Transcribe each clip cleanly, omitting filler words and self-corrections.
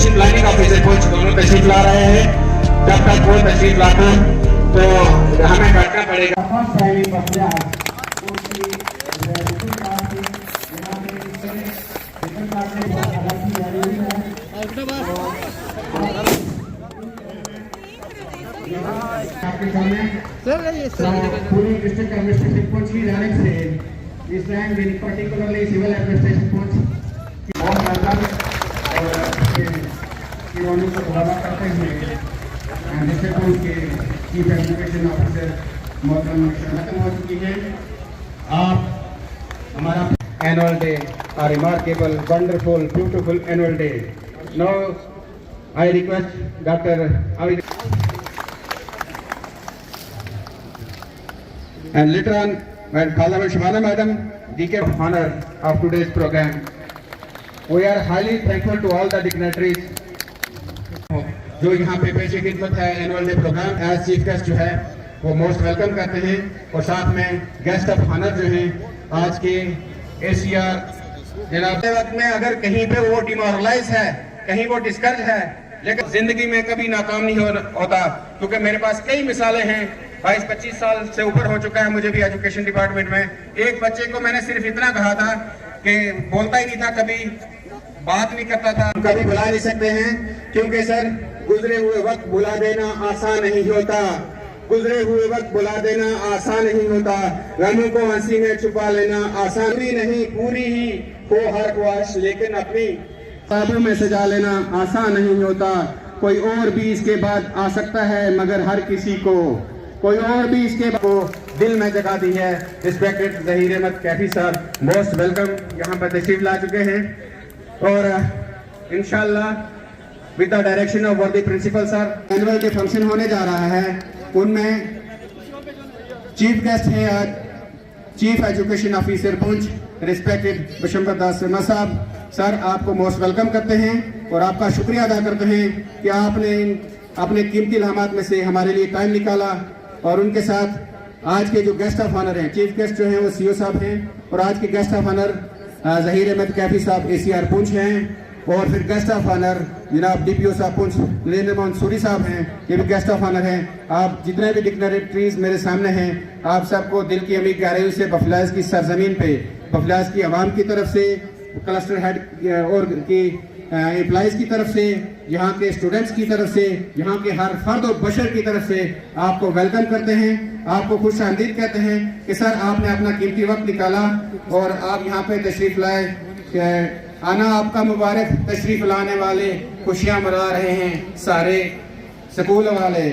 Education planning officer कुछ दोनों तशरीफ ला रहे हैं। जब तक वो तशरीफ लाते हैं तो हमें करना पड़ेगा। पूरी डिस्ट्रिक्ट एडमिनिस्ट्रेशन कोच की जानिब से इस रैंक दिन पर्टिकुलरली सिविल एडमिनिस्ट्रेशन कोच बहुत ज़्यादा और इन्होंने को दोबारा करते हुए डिस्ट्रिक्ट कोच के चीफ एजुकेशन ऑफिसर मोहतरम खत्म हो चुकी है। आप हमारा annual day a remarkable, wonderful, beautiful annual day. Now I request Dr. Avid and later on when Khalama Shimana Madam, DK honor of today's program. We are highly thankful to all the dignitaries जो यहाँ पे पेशे खिदमत है annual day programme as chief guest जो है वो most welcome करते हैं और साथ में गेस्ट ऑफ ऑनर जो हैं आज के एशिया जनाब वक्त में अगर कहीं पे वो डिमोरलाइज है, कहीं वो डिस्करेज है, लेकिन जिंदगी में कभी नाकाम नहीं होता क्योंकि मेरे पास कई मिसालें हैं। 22-25 साल से ऊपर हो चुका है मुझे भी एजुकेशन डिपार्टमेंट में। एक बच्चे को मैंने सिर्फ इतना कहा था कि बोलता ही नहीं था, कभी बात नहीं करता था, कभी बुला नहीं सकते हैं क्योंकि सर गुजरे हुए वक्त बुला देना आसान नहीं होता, गुजरे हुए वक्त बुला देना आसान नहीं होता, गमों को हंसी में छुपा लेना आसान भी नहीं, पूरी ही हो हर ख्वाहिश लेकिन अपनी ख्वाबों में सजा लेना आसान नहीं होता। कोई और भी इसके बाद आ सकता है मगर हर किसी को कोई और भी इसके को दिल में जगह दी है। रिस्पेक्टेड ज़हीर अहमद कैफी साहब मोस्ट वेलकम यहाँ पर तशरीफ ला चुके हैं और इंशाल्लाह with the direction of worthy principal sir annual day function होने जा रहा है। उनमें चीफ गेस्ट हैं आज chief education officer Poonch respected Bishamber Das Sharma sahab. Sir आपको मोस्ट वेलकम करते हैं और आपका शुक्रिया अदा करते हैं कि आपने अपने कीमती लम्हात में से हमारे लिए टाइम निकाला। और उनके साथ आज के जो गेस्ट ऑफ ऑनर हैं, चीफ गेस्ट जो हैं वो सीओ साहब हैं और आज के guest of honour Zaheer Ahmed Kaifi साहब ACR पुंछ हैं और फिर गेस्ट ऑफ ऑनर जनाब DPO साहब पुंछ नरेंद्र मोहन सूरी साहब हैं, ये भी गेस्ट ऑफ ऑनर हैं। आप जितने भी डिग्नेटरीज मेरे सामने हैं आप सबको दिल की अमीर गहराइयों से बफलाज की सरजमीन पे बफलाज की आवाम की तरफ से, क्लस्टर हेड और की एम्प्लॉइज की तरफ से, यहाँ के स्टूडेंट्स की तरफ से, यहाँ के हर फर्द और बशर की तरफ से आपको वेलकम करते हैं, आपको खुश आमदीद कहते हैं कि सर आपने अपना कीमती वक्त निकाला और आप यहाँ पे तशरीफ लाए। आना आपका मुबारक। तशरीफ लाने वाले खुशियाँ मना रहे हैं सारे स्कूल वाले।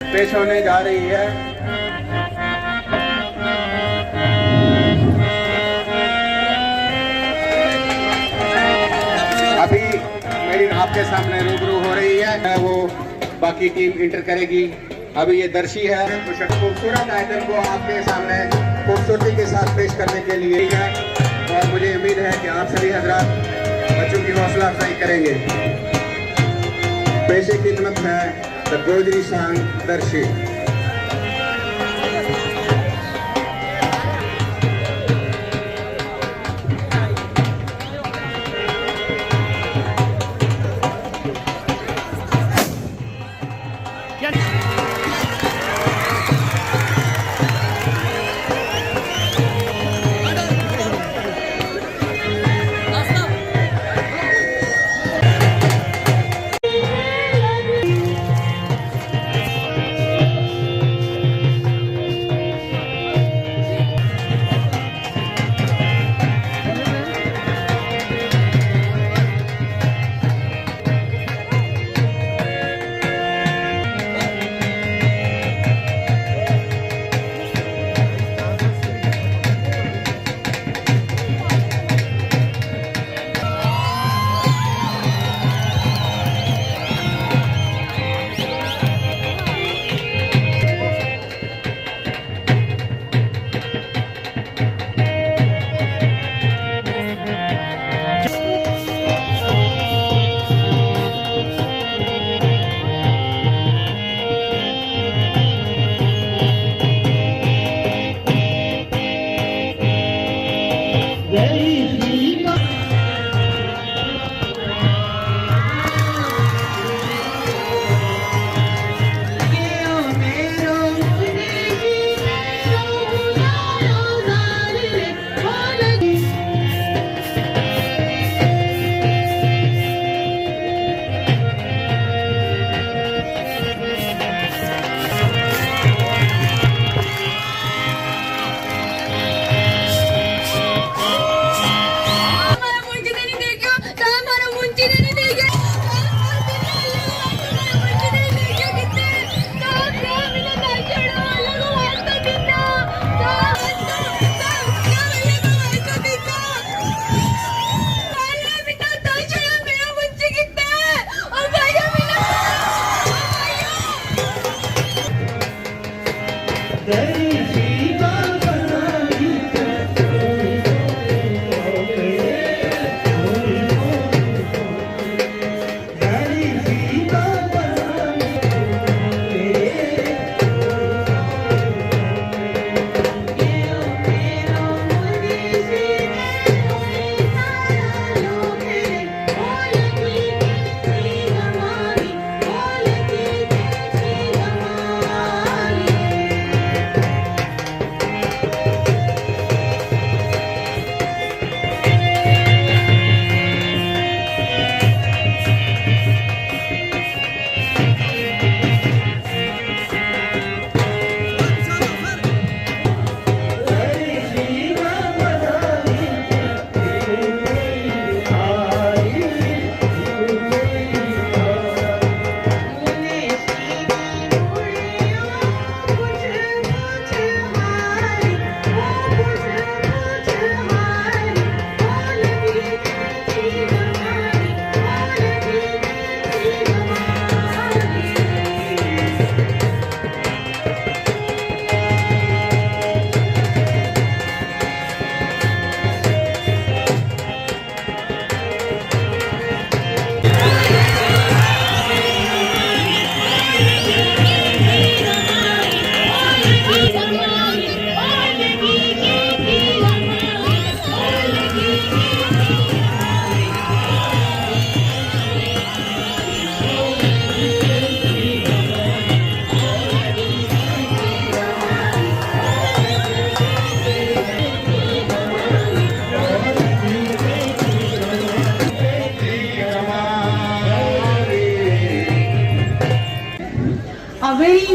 पेश होने जा रही है। अभी मेरी आपके सामने रूबरू हो रही है, वो बाकी टीम इंटर करेगी। अभी ये दर्शी है, कुछ खूबसूरत आइटम को आपके सामने खूबसूरती के साथ पेश करने के लिए है और मुझे उम्मीद है कि आप सभी हजरात बच्चों की हौसला अफजाई करेंगे। पेशे की खिदमत है द गोजरी सांग दर्शी।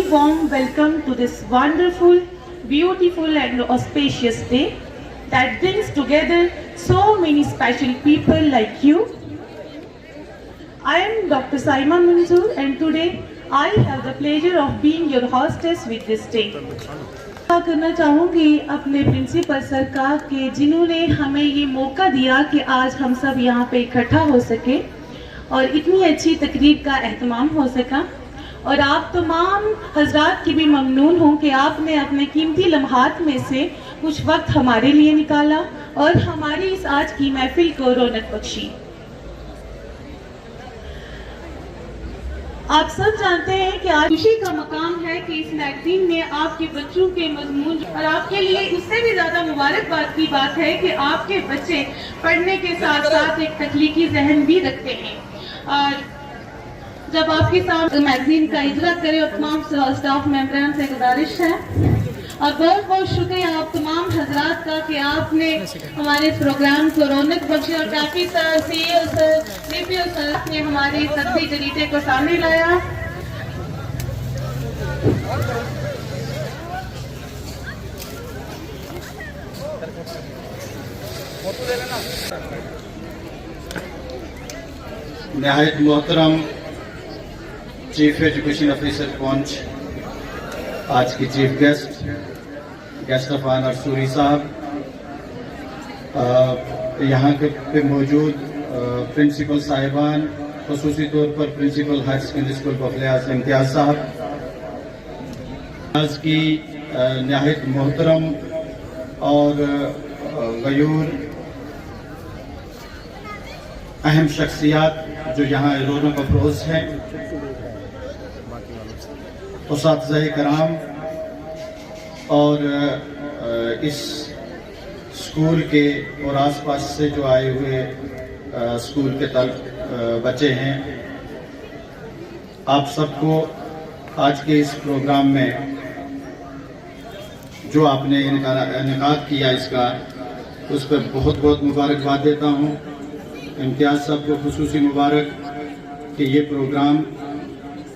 warm welcome to this wonderful, beautiful and auspicious day that brings together so many special people like you. I am Dr. Saima Manzoor and today I have the pleasure of being your hostess with this day. करना चाहूँगी अपने principal sir का कि जिन्होंने हमें ये मौका दिया कि आज हम सब यहाँ पे इकट्ठा हो सके और इतनी अच्छी तकरीब का एहतमाम हो सका। और आप तमाम हजरात की भी ममनून हूँ कि आपने अपने कीमती लम्हात में से कुछ वक्त हमारे लिए निकाला और हमारी इस आज की महफिल को रौनक बख्शी। आप सब जानते हैं कि आज खुशी का मकाम है कि इस मैगजीन में आपके बच्चों के मजमून और आपके लिए इससे भी ज्यादा मुबारकबाद की बात है कि आपके बच्चे पढ़ने के साथ साथ एक तख्लीकी जहन भी रखते हैं। और जब आपके सामने मैगजीन का इजरा करे और तमाम स्टाफ मेंबरान से गुजारिश है और बहुत बहुत शुक्रिया आप तमाम हजरात का कि आपने हमारे इस प्रोग्राम को रौनक बख्शी और काफी sir CEO sir DPO sir ने हमारे इस सब्जी जरीदे को सामने लाया। निहायत मोहतरम चीफ एजुकेशन ऑफिसर पहुंच, आज की chief guest of honour Suri sahab, यहाँ पे मौजूद प्रिंसिपल साहिबान, खुसूसी तौर पर प्रिंसिपल हायर सेकेंडरी स्कूल बखलियाज इम्तियाज साहब, आज की निहायत मोहतरम और गयूर अहम शख्सियात जो यहाँ रौनक अफरोज हैं, उस्ताद कराम और इस स्कूल के और आसपास से जो आए हुए स्कूल के बच्चे हैं, आप सबको आज के इस प्रोग्राम में जो आपने इनेकाद किया इसका, उस पर बहुत बहुत मुबारकबाद देता हूँ। इम्तियाज साहब को खुसूसी मुबारक कि ये प्रोग्राम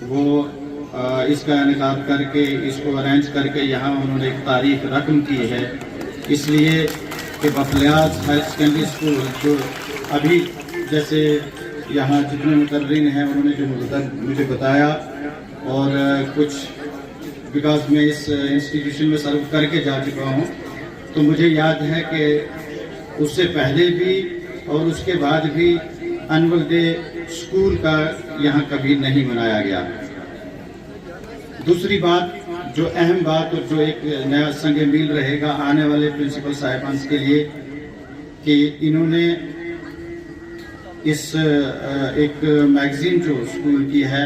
वो इसका इनेकाद करके, इसको अरेंज करके यहाँ उन्होंने एक तारीख रकम की है, इसलिए कि बखलियाज हायर सेकेंडरी स्कूल जो अभी जैसे यहाँ जितने मुकर्रीन हैं उन्होंने जो मुझे बताया और कुछ बिकॉज मैं इस इंस्टीट्यूशन में सर्व करके जा चुका हूँ, तो मुझे याद है कि उससे पहले भी और उसके बाद भी एनुअल डे स्कूल का यहाँ कभी नहीं मनाया गया। दूसरी बात, जो अहम बात और जो एक नया संग मील रहेगा आने वाले प्रिंसिपल साहिबान के लिए, कि इन्होंने इस एक मैगजीन जो स्कूल की है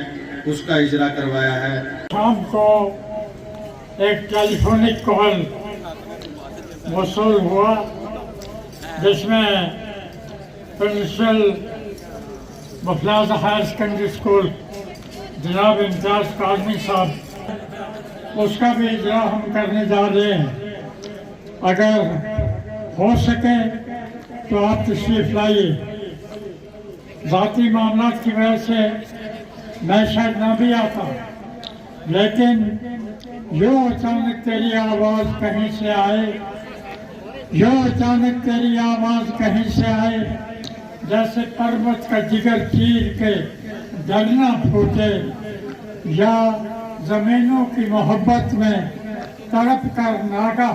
उसका इजरा करवाया है। शाम को एक टेलीफोनिक कॉल वसूल हुआ जिसमें प्रिंसिपल बखलियाज हायर सेकेंडरी स्कूल जनाब इम्तियाज काज़मी साहब, उसका भी इजरा हम करने जा रहे हैं। अगर हो सके तो आप तशरीफ लाइए। ज़ाती मामला की वजह से मैं शायद ना भी आता, लेकिन जो अचानक तेरी आवाज़ कहीं से आए, जो अचानक तेरी आवाज़ कहीं से आए, जैसे पर्वत का जिगर चीर के डरना फूटे या जमीनों की मोहब्बत में तड़प कर नागा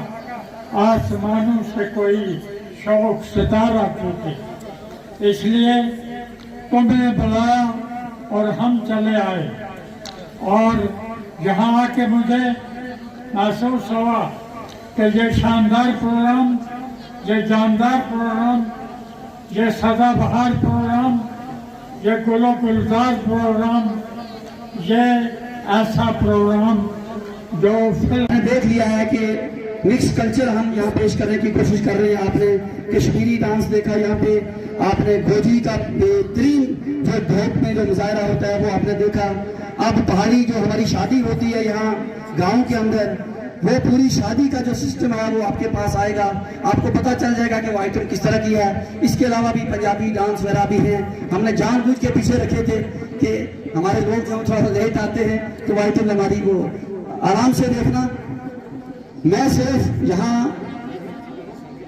आसमानों से कोई शौक सितारा टूटे, इसलिए तुमने बुलाया और हम चले आए। और यहाँ आके मुझे महसूस हुआ कि ये शानदार प्रोग्राम, ये जानदार प्रोग्राम, ये सदाबहार प्रोग्राम, ये गुलो गुलजार प्रोग्राम, ये ऐसा प्रोग्राम जो फिल्म देख लिया है कि मिक्स कल्चर हम यहाँ पेश करने की कोशिश कर रहे हैं। आपने कश्मीरी डांस देखा, यहाँ पे आपने गोजी का बेहतरीन जो धोप में जो मुजाहरा होता है वो आपने देखा। अब पहाड़ी जो हमारी शादी होती है यहाँ गांव के अंदर, वो पूरी शादी का जो सिस्टम है वो आपके पास आएगा, आपको पता चल जाएगा कि वो आइटम किस तरह की है। इसके अलावा भी पंजाबी डांस वगैरह भी हैं। हमने जानबूझ के पीछे रखे थे कि हमारे लोग जो थोड़ा सा लेट आते हैं तो वो आइटम हमारी वो आराम से देखना। मैं सिर्फ यहाँ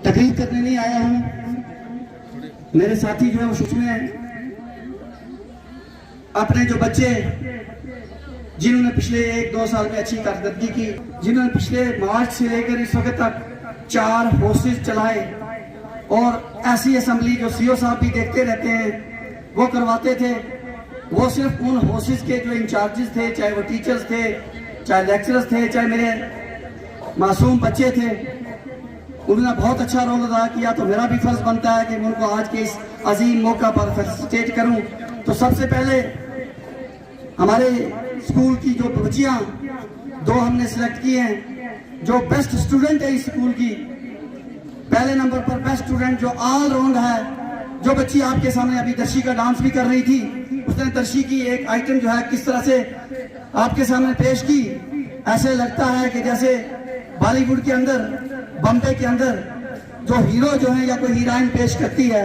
तकरीर करने नहीं आया हूँ, मेरे साथी जो है वो सोच में हैं। अपने जो बच्चे जिन्होंने पिछले 1-2 साल में अच्छी कारकर्दगी की, जिन्होंने पिछले मार्च से लेकर इस वक्त तक 4 हॉर्सेज चलाए, और ऐसी असेंबली जो सीओ साहब भी देखते रहते हैं वो करवाते थे, वो सिर्फ उन हॉर्सेज के जो इंचार्जेस थे, चाहे वो टीचर्स थे, चाहे लेक्चरर्स थे, चाहे मेरे मासूम बच्चे थे, उन्होंने बहुत अच्छा रोल अदा किया। तो मेरा भी फर्ज बनता है कि मैं उनको आज के इस अजीम मौका पर फेलिसिटेट करूं। तो सबसे पहले हमारे स्कूल की जो बच्चियां 2 हमने सिलेक्ट की हैं, जो बेस्ट स्टूडेंट है इस स्कूल की, पहले नंबर पर बेस्ट स्टूडेंट जो ऑल राउंड है, जो बच्ची आपके सामने अभी दर्शी का डांस भी कर रही थी, उसने दर्शी की एक आइटम जो है किस तरह से आपके सामने पेश की, ऐसे लगता है कि जैसे बॉलीवुड के अंदर, बॉम्बे के अंदर जो हीरो जो है या कोई हीरोइन पेश करती है।